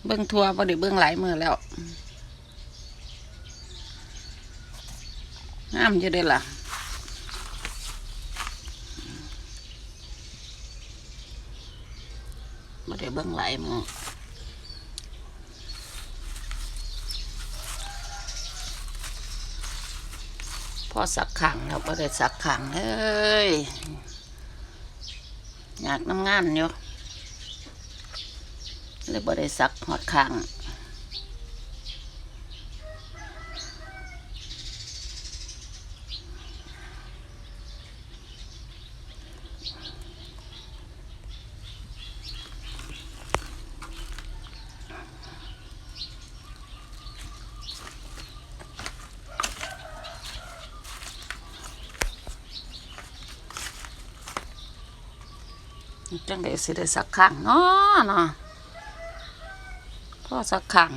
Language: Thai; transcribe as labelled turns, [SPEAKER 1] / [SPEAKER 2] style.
[SPEAKER 1] เบิ่งทัวบ่ได้เบิ่งหลายมื้อแล้วงามอยู่เด้อล่ะบ่ได้เบิ่งหลายมื้อพอสักขังแล้วบ่ได้สักขังเอ้ยอยากน้ำงานอยู่เลยบ่ได้สักหอดขังจังได้สิได้สักขังเนาะพ่อสักขัง